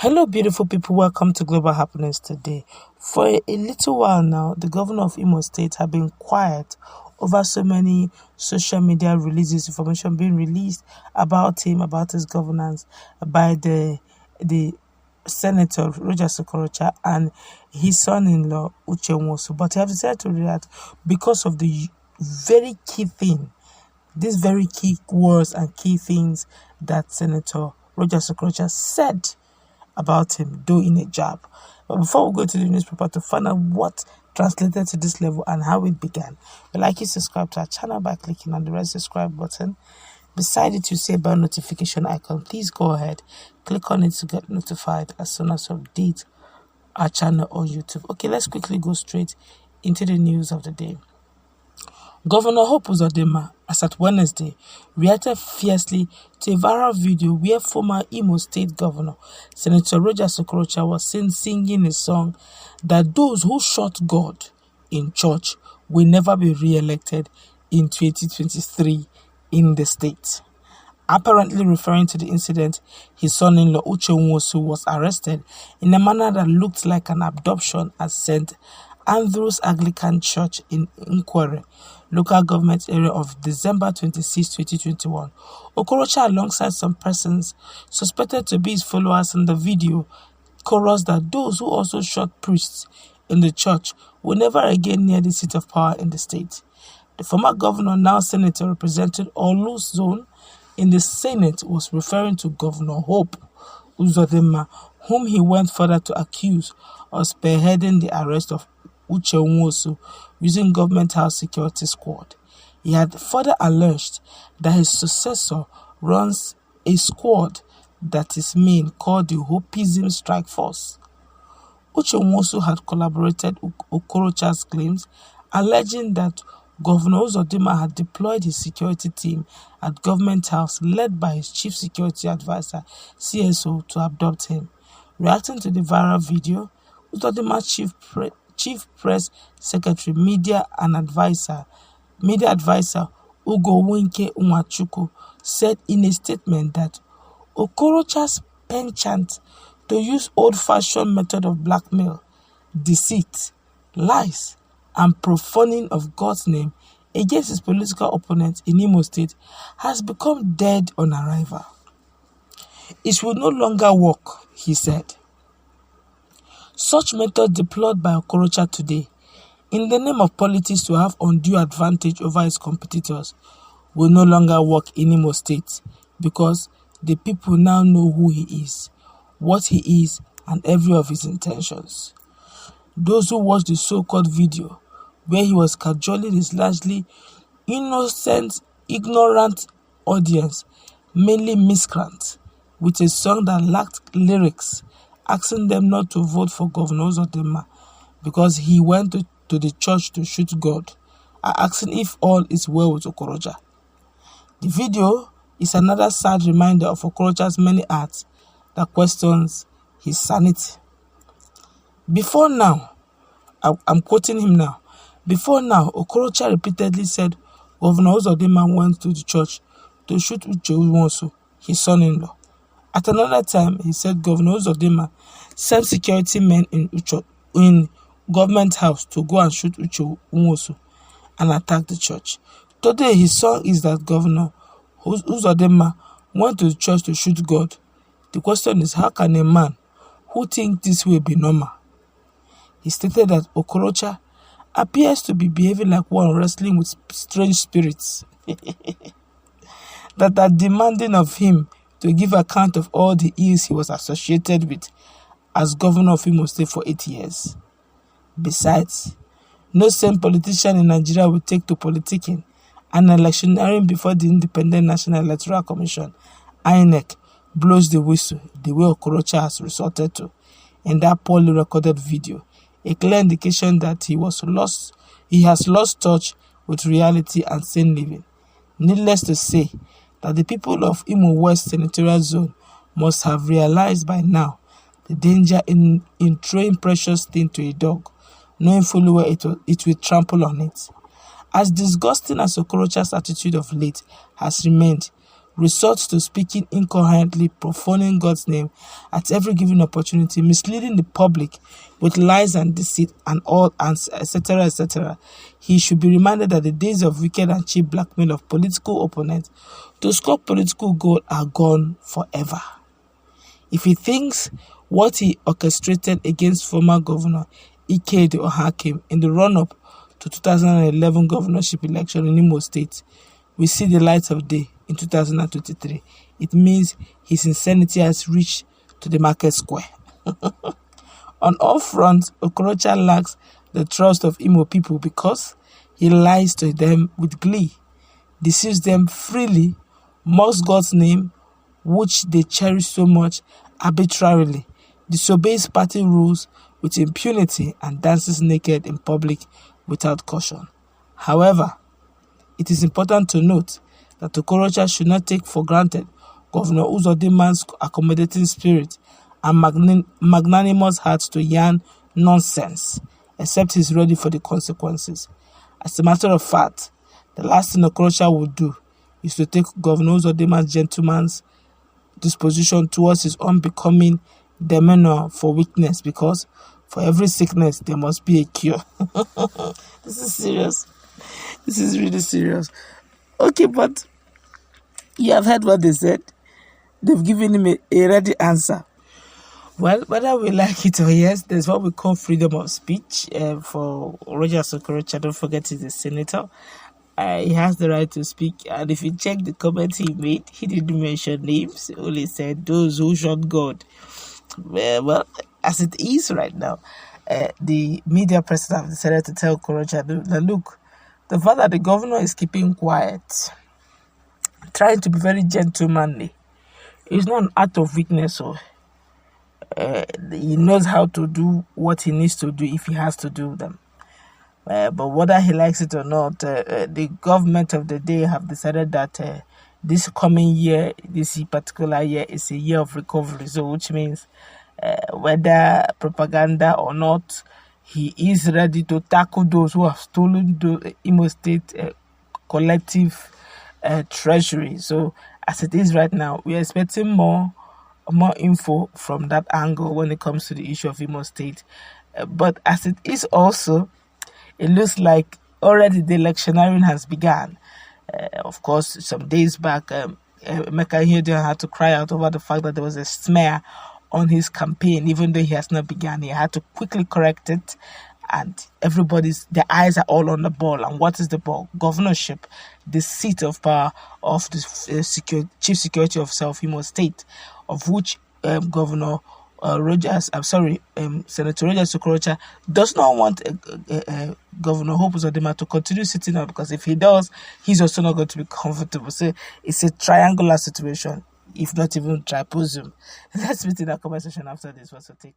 Hello, beautiful people. Welcome to Global Happenings today. For a little while now, the governor of Imo State has been quiet over so many social media releases, information being released about him, about his governance by the Senator Rochas Okorocha and his son-in-law Uche Uwosu. But he has decided to react because of the very key thing, these very key words and key things that Senator Rochas Okorocha said about him doing a job. But before we go to the newspaper to find out what translated to this level and how it began, we'd like you to subscribe to our channel by clicking on the red subscribe button. Beside it, you see a bell notification icon. Please go ahead, click on it to get notified as soon as we update our channel on YouTube. Okay, let's quickly go straight into the news of the day. Governor Uzodinma, as at Wednesday, reacted fiercely to a viral video where former Imo State Governor Senator Rochas Okorocha was seen singing a song that those who shot God in church will never be re-elected in 2023 in the state. Apparently referring to the incident, his son-in-law Uche Uwosu was arrested in a manner that looked like an abduction at St. Andrew's Anglican Church in Nkwere, local government area of December 26, 2021. Okorocha, alongside some persons suspected to be his followers in the video, chorused that those who also shot priests in the church will never again near the seat of power in the state. The former governor, now senator representing Olu Zone in the Senate, was referring to Governor Hope Uzodinma, whom he went further to accuse of spearheading the arrest of Uche Uwosu using government house security squad. He had further alleged that his successor runs a squad that is main called the Hopism Strike Force. Uche Uwosu had collaborated with Okorocha's claims, alleging that Governor Uzodinma had deployed his security team at government house led by his chief security advisor CSO to abduct him. Reacting to the viral video, Uzodinma's Chief Press Secretary, Media Advisor Ugo Winke Nwachukwu said in a statement that Okorocha's penchant to use old-fashioned method of blackmail, deceit, lies, and profaning of God's name against his political opponents in Imo State has become dead on arrival. It will no longer work, he said. Such method deployed by Okorocha today, in the name of politics to have undue advantage over his competitors, will no longer work in Imo State because the people now know who he is, what he is, and every of his intentions. Those who watched the so-called video where he was cajoling his largely innocent, ignorant audience, mainly miscreants, with a song that lacked lyrics, asking them not to vote for Governor Uzodinma because he went to the church to shoot God, are asking if all is well with Okorocha. The video is another sad reminder of Okorocha's many acts that questions his sanity. Before now, I'm quoting him now, before now, Okorocha repeatedly said Governor Uzodinma went to the church to shoot Uche Uwosu, his son-in-law. At another time, he said Governor Uzodinma sent security men in government house to go and shoot Uche Uwosu and attack the church. Today, his song is that Governor Uzodinma went to the church to shoot God. The question is, how can a man who thinks this way be normal? He stated that Okorocha appears to be behaving like one wrestling with strange spirits that are demanding of him to give account of all the ills he was associated with as governor of Imo State for 8 years. Besides, no sane politician in Nigeria will take to politicking and electioneering before the Independent National Electoral Commission, INEC, blows the whistle the way Okorocha has resorted to in that poorly recorded video, a clear indication that he has lost touch with reality and sane living. Needless to say, that the people of Imo West Senatorial Zone must have realized by now the danger in throwing precious thing to a dog, knowing fully well it will trample on it. As disgusting as Okorocha's attitude of late has remained, resorts to speaking incoherently, profaning God's name at every given opportunity, misleading the public with lies and deceit and all, and etc., etc., he should be reminded that the days of wicked and cheap blackmail of political opponents to score political goal are gone forever. If he thinks what he orchestrated against former governor h0t in the run-up to 2011 governorship election in Imo State will see the light of day in 2023, it means his insanity has reached to the market square. On all fronts, Okorocha lacks the trust of Imo people because he lies to them with glee, deceives them freely, mocks God's name, which they cherish so much, arbitrarily, disobeys party rules with impunity, and dances naked in public without caution. However, it is important to note that Okorocha should not take for granted Governor Uzodinma's accommodating spirit and magnanimous heart to yarn nonsense, except he's ready for the consequences. As a matter of fact, the last thing Okorocha would do is to take Governor Uzodinma's gentleman's disposition towards his unbecoming demeanor for weakness, because for every sickness there must be a cure. This is serious. This is really serious. Okay, but you have heard what they said. They've given him a ready answer. Well, whether we like it or yes, there's what we call freedom of speech for Roger Okorocha. Don't forget he's a senator. He has the right to speak. And if you check the comments he made, he didn't mention names. He only said those who shot God. Well, as it is right now, the media person have decided to tell Okorocha that, look, the fact that the governor is keeping quiet, trying to be very gentlemanly, is not an act of weakness. So he knows how to do what he needs to do if he has to do them. But whether he likes it or not, the government of the day have decided that this coming year, this particular year, is a year of recovery. So, which means whether propaganda or not, he is ready to tackle those who have stolen the Imo State collective treasury. So, as it is right now, we are expecting more info from that angle when it comes to the issue of Imo State. But as it is also, it looks like already the electioneering has begun. Of course, some days back, Emeka h0t had to cry out over the fact that there was a smear on his campaign, even though he has not begun. He had to quickly correct it, and their eyes are all on the ball. And what is the ball? Governorship, the seat of power of the chief security officer of Imo State, of which Senator Rochas Okorocha does not want Governor Uzodinma to continue sitting out, because if he does, he's also not going to be comfortable. So it's a triangular situation, if not even triple zoom. Let's meet in a conversation after this. What's your take?